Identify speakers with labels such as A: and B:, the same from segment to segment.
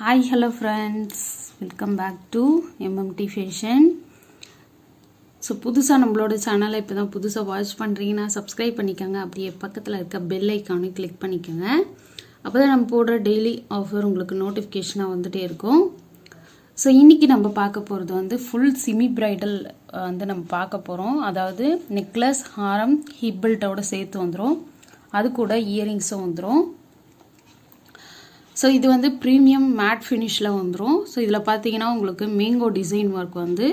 A: Hi, hello friends, welcome back to MMT Fashion. So புதுசாக நம்மளோட சேனலை இப்போ தான் புதுசாக வாட்ச் பண்ணுறீங்கன்னா சப்ஸ்கிரைப் பண்ணிக்கோங்க. அப்படியே பக்கத்தில் இருக்க பெல் ஐக்கானு கிளிக் பண்ணிக்கோங்க. அப்போ தான் நம்ம போடுற டெய்லி ஆஃபர் உங்களுக்கு நோட்டிஃபிகேஷனாக வந்துகிட்டே இருக்கும். ஸோ இன்றைக்கி நம்ம பார்க்க போகிறது வந்து ஃபுல் செமி பிரைடல் வந்து நம்ம பார்க்க போகிறோம். அதாவது நெக்லஸ், ஹாரம், ஹிப் பெல்ட்டோட சேர்த்து வந்துடும். அது கூட இயரிங்ஸும் வந்துடும். ஸோ இது வந்து ப்ரீமியம் மேட் ஃபினிஷில் வந்துடும். ஸோ இதில் பார்த்தீங்கன்னா உங்களுக்கு மேங்கோ டிசைன் ஒர்க் வந்து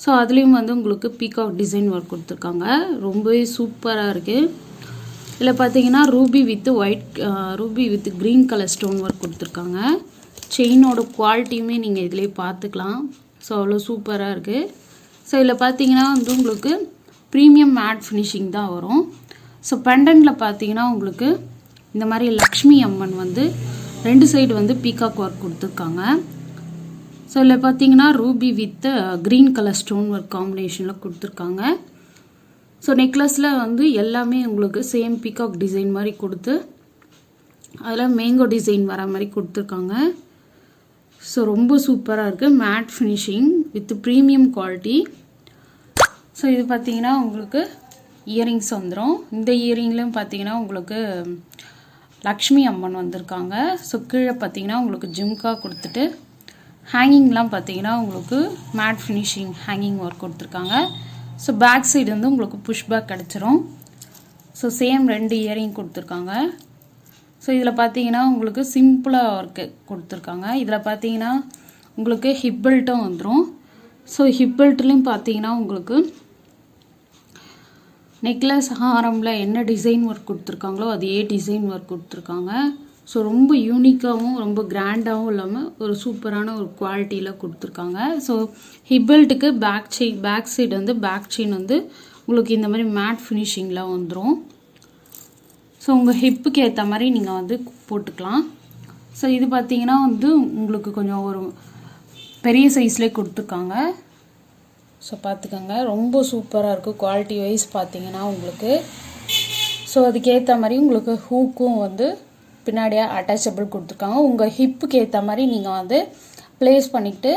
A: ஸோ அதுலேயும் வந்து உங்களுக்கு பீகாக் டிசைன் ஒர்க் கொடுத்துருக்காங்க. ரொம்பவே சூப்பராக இருக்குது. இதில் பார்த்தீங்கன்னா Ruby with green colour stone work கொடுத்துருக்காங்க. செயினோட குவாலிட்டியுமே நீங்கள் இதிலே பார்த்துக்கலாம். ஸோ அவ்வளோ சூப்பராக இருக்குது. ஸோ இதில் பார்த்தீங்கன்னா வந்து உங்களுக்கு ப்ரீமியம் மேட் ஃபினிஷிங் தான் வரும். ஸோ பெண்டன்ட்டில் பார்த்தீங்கன்னா உங்களுக்கு இந்த மாதிரி லக்ஷ்மி அம்மன் வந்து ரெண்டு சைடு வந்து பீகாக் ஒர்க் கொடுத்துருக்காங்க. ஸோ இதில் பார்த்தீங்கன்னா Ruby with green colour stone work காம்பினேஷனில் கொடுத்துருக்காங்க. ஸோ நெக்லஸில் வந்து எல்லாமே உங்களுக்கு சேம் பீகாக் டிசைன் மாதிரி கொடுத்து அதில் மேங்கோ டிசைன் வர மாதிரி கொடுத்துருக்காங்க. ஸோ ரொம்ப சூப்பராக இருக்குது. Matte finishing with premium quality. So இது பார்த்தீங்கன்னா உங்களுக்கு இயரிங்ஸ் வந்துடும். இந்த இயரிங்லேயும் பார்த்தீங்கன்னா உங்களுக்கு லக்ஷ்மி அம்மன் வந்திருக்காங்க. ஸோ கீழே பார்த்தீங்கன்னா உங்களுக்கு ஜிம்கா கொடுத்துட்டு ஹேங்கிங்லாம் பார்த்தீங்கன்னா உங்களுக்கு மேட் ஃபினிஷிங் ஹேங்கிங் ஒர்க் கொடுத்துருக்காங்க. ஸோ பேக் சைடு வந்து உங்களுக்கு புஷ் பேக் கிடச்சிரும். ஸோ சேம் ரெண்டு இயரிங் கொடுத்துருக்காங்க. ஸோ இதில் பார்த்தீங்கன்னா உங்களுக்கு சிம்பிளாக ஒர்க்கு கொடுத்துருக்காங்க. இதில் பார்த்தீங்கன்னா உங்களுக்கு ஹிப் பெல்ட்டும் வந்துடும். ஸோ ஹிப் பெல்ட்லேயும் பார்த்தீங்கன்னா உங்களுக்கு நெக்லஸ் ஹாரமில் என்ன டிசைன் ஒர்க் கொடுத்துருக்காங்களோ அதே டிசைன் ஒர்க் கொடுத்துருக்காங்க. ஸோ ரொம்ப யூனிக்காகவும் ரொம்ப கிராண்டாகவும் இல்லாமல் ஒரு சூப்பரான ஒரு குவாலிட்டியில் கொடுத்துருக்காங்க. ஸோ ஹிப் பெல்ட்டுக்கு பேக் சைடு வந்து பேக் செயின் வந்து உங்களுக்கு இந்த மாதிரி மேட் ஃபினிஷிங்கில் வந்துடும். ஸோ உங்கள் ஹிப்புக்கு ஏற்ற மாதிரி நீங்கள் வந்து போட்டுக்கலாம். ஸோ இது பார்த்தீங்கன்னா வந்து உங்களுக்கு கொஞ்சம் ஒரு பெரிய சைஸ்லேயே கொடுத்துருக்காங்க. ஸோ பார்த்துக்கோங்க, ரொம்ப சூப்பராக இருக்குது குவாலிட்டி வைஸ் பார்த்தீங்கன்னா உங்களுக்கு. ஸோ அதுக்கேற்ற மாதிரி உங்களுக்கு ஹூக்கும் வந்து பின்னாடியாக அட்டாச்சபிள் கொடுத்துருக்காங்க. உங்கள் ஹிப்புக்கு ஏற்ற மாதிரி நீங்கள் வந்து ப்ளேஸ் பண்ணிக்கிட்டு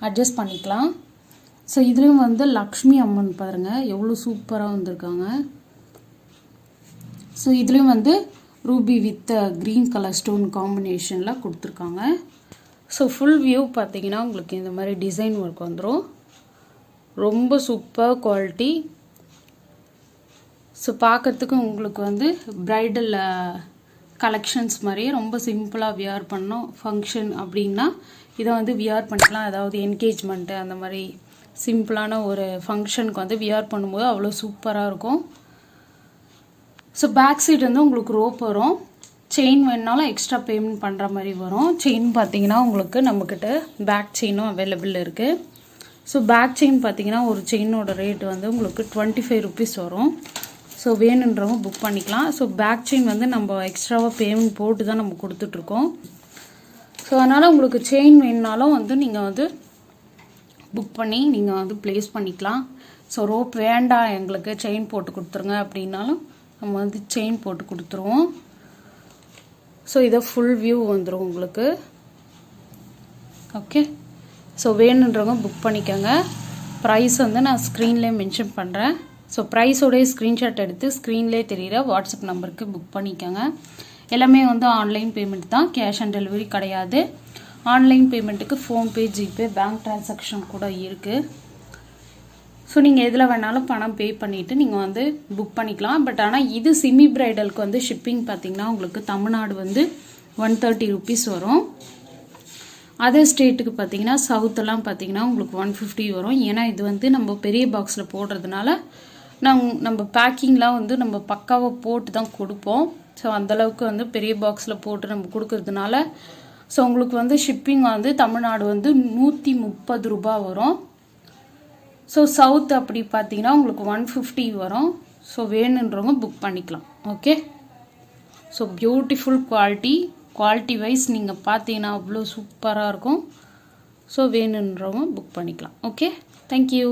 A: அட்ஜஸ்ட் பண்ணிக்கலாம். ஸோ இதுலேயும் வந்து லக்ஷ்மி அம்மன் பாருங்கள் எவ்வளோ சூப்பராக வந்திருக்காங்க. ஸோ இதுலேயும் வந்து Ruby with green colour stone காம்பினேஷனில் கொடுத்துருக்காங்க. ஸோ ஃபுல் வியூ பார்த்தீங்கன்னா உங்களுக்கு இந்த மாதிரி டிசைன் ஒர்க் வந்துடும். ரொம்ப சூப்பர் குவாலிட்டி. ஸோ பார்க்கறதுக்கு உங்களுக்கு வந்து ப்ரைடல் கலெக்ஷன்ஸ் மாதிரியே ரொம்ப சிம்பிளாக வியர் பண்ணோம் ஃபங்க்ஷன் அப்படின்னா இதை வந்து வியர் பண்ணிக்கலாம். அதாவது என்கேஜ்மெண்ட்டு அந்த மாதிரி சிம்பிளான ஒரு ஃபங்க்ஷனுக்கு வந்து வியர் பண்ணும்போது அவ்வளோ சூப்பராக இருக்கும். ஸோ பேக் சைடு வந்து உங்களுக்கு ரோப் வரும். செயின் வேணுனாலும் எக்ஸ்ட்ரா பேமெண்ட் பண்ணுற மாதிரி வரும். செயின் பார்த்தீங்கன்னா உங்களுக்கு நம்மக்கிட்ட பேக் செயினும் அவைலபிள் இருக்குது. ஸோ பேக் செயின் பார்த்தீங்கன்னா ஒரு செயினோட ரேட் வந்து உங்களுக்கு 25 rupees வரும். ஸோ வேணுன்றவங்க புக் பண்ணிக்கலாம். ஸோ பேக் செயின் வந்து நம்ம எக்ஸ்ட்ராவாக பேமெண்ட் போட்டு தான் நம்ம கொடுத்துட்ருக்கோம். ஸோ அதனால் உங்களுக்கு செயின் வேணுனாலும் வந்து நீங்கள் வந்து புக் பண்ணி நீங்கள் வந்து ப்ளேஸ் பண்ணிக்கலாம். ஸோ ரோப் வேண்டாம் எங்களுக்கு செயின் போட்டு கொடுத்துருங்க அப்படின்னாலும் நம்ம வந்து செயின் போட்டு கொடுத்துருவோம். ஸோ இதை ஃபுல் வியூ வந்துடும் உங்களுக்கு. ஓகே, ஸோ வேணுன்றவங்க புக் பண்ணிக்கோங்க. ப்ரைஸ் வந்து நான் ஸ்க்ரீன்லேயே மென்ஷன் பண்ணுறேன். ஸோ ப்ரைஸோடைய ஸ்க்ரீன்ஷாட் எடுத்து ஸ்க்ரீன்லேயே தெரிகிற வாட்ஸ்அப் நம்பருக்கு புக் பண்ணிக்கோங்க. எல்லாமே வந்து ஆன்லைன் பேமெண்ட் தான், கேஷ் ஆன் டெலிவரி கிடையாது. ஆன்லைன் பேமெண்ட்டுக்கு ஃபோன்பே, ஜிபே, பேங்க் ட்ரான்சாக்ஷன் கூட இருக்குது. ஸோ நீங்கள் எதில் வேணாலும் பணம் பே பண்ணிவிட்டு நீங்கள் வந்து புக் பண்ணிக்கலாம். பட் ஆனால் இது செமி பிரைடலுக்கு வந்து ஷிப்பிங் பார்த்திங்கன்னா உங்களுக்கு தமிழ்நாடு வந்து 130 rupees வரும். அதர் ஸ்டேட்டுக்கு பார்த்தீங்கன்னா சவுத்தெல்லாம் பார்த்தீங்கன்னா உங்களுக்கு 150 வரும். ஏன்னா இது வந்து நம்ம பெரிய பாக்ஸில் போடுறதுனால நம்ம பேக்கிங்லாம் வந்து நம்ம பக்காவாக போட்டு தான் கொடுப்போம். ஸோ அந்தளவுக்கு வந்து பெரிய பாக்ஸில் போட்டு நம்ம கொடுக்கறதுனால ஸோ உங்களுக்கு வந்து ஷிப்பிங் வந்து தமிழ்நாடு வந்து 130 ரூபாய் வரும். ஸோ சவுத் அப்படி பார்த்தீங்கன்னா உங்களுக்கு 150 வரும். ஸோ வேணுன்றவங்க புக் பண்ணிக்கலாம். Okay, so beautiful quality wise நீங்கள் பார்த்தீங்கன்னா அவ்வளோ சூப்பராக இருக்கும். ஸோ வேணுன்றவங்க புக் பண்ணிக்கலாம். Okay, thank you.